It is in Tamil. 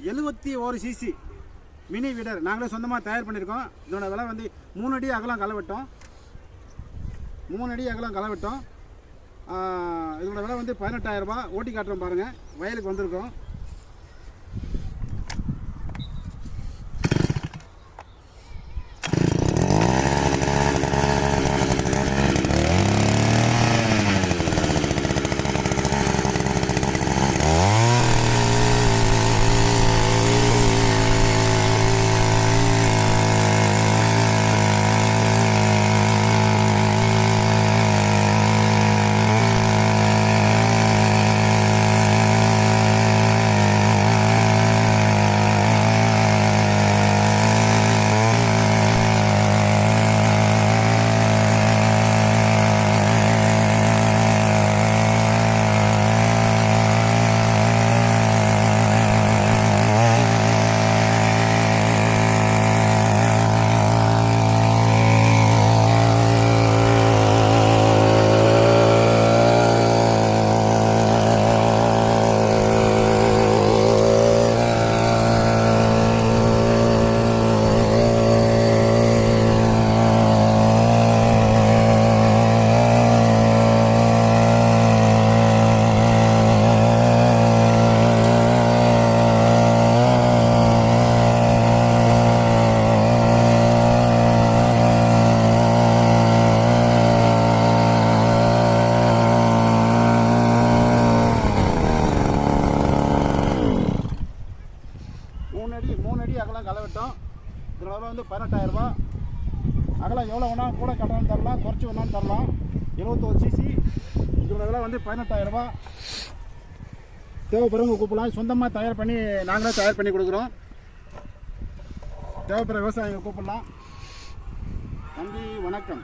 71 சிசி மினி வீடர் நாங்களே சொந்தமாக தயார் பண்ணியிருக்கோம். இதோட விலை வந்து 3 அடி அகலம் களை வெட்டோம். 3 அடி அகலம் களை வெட்டோம். இதோட விலை வந்து 18,000 ரூபாய். ஓட்டி காட்டுறோம் பாருங்கள். வயலுக்கு வந்திருக்கோம். மூணு அடி அகலம் களை வெட்டோம். இதோட விலை வந்து 18,000 ரூபாய். அகலம் எவ்வளோ வேணால் கூட கட்டணம் தரலாம், குறைச்சி வேணாலும் தரலாம். 71 சிசி. இதோட விலை வந்து 18,000 ரூபாய். தேவைப்படுறவங்க கூப்பிடலாம். சொந்தமாக தயார் பண்ணி நாங்களே தயார் பண்ணி கொடுக்குறோம். தேவைப்படுற விவசாயிகள் கூப்பிடலாம். நன்றி, வணக்கம்.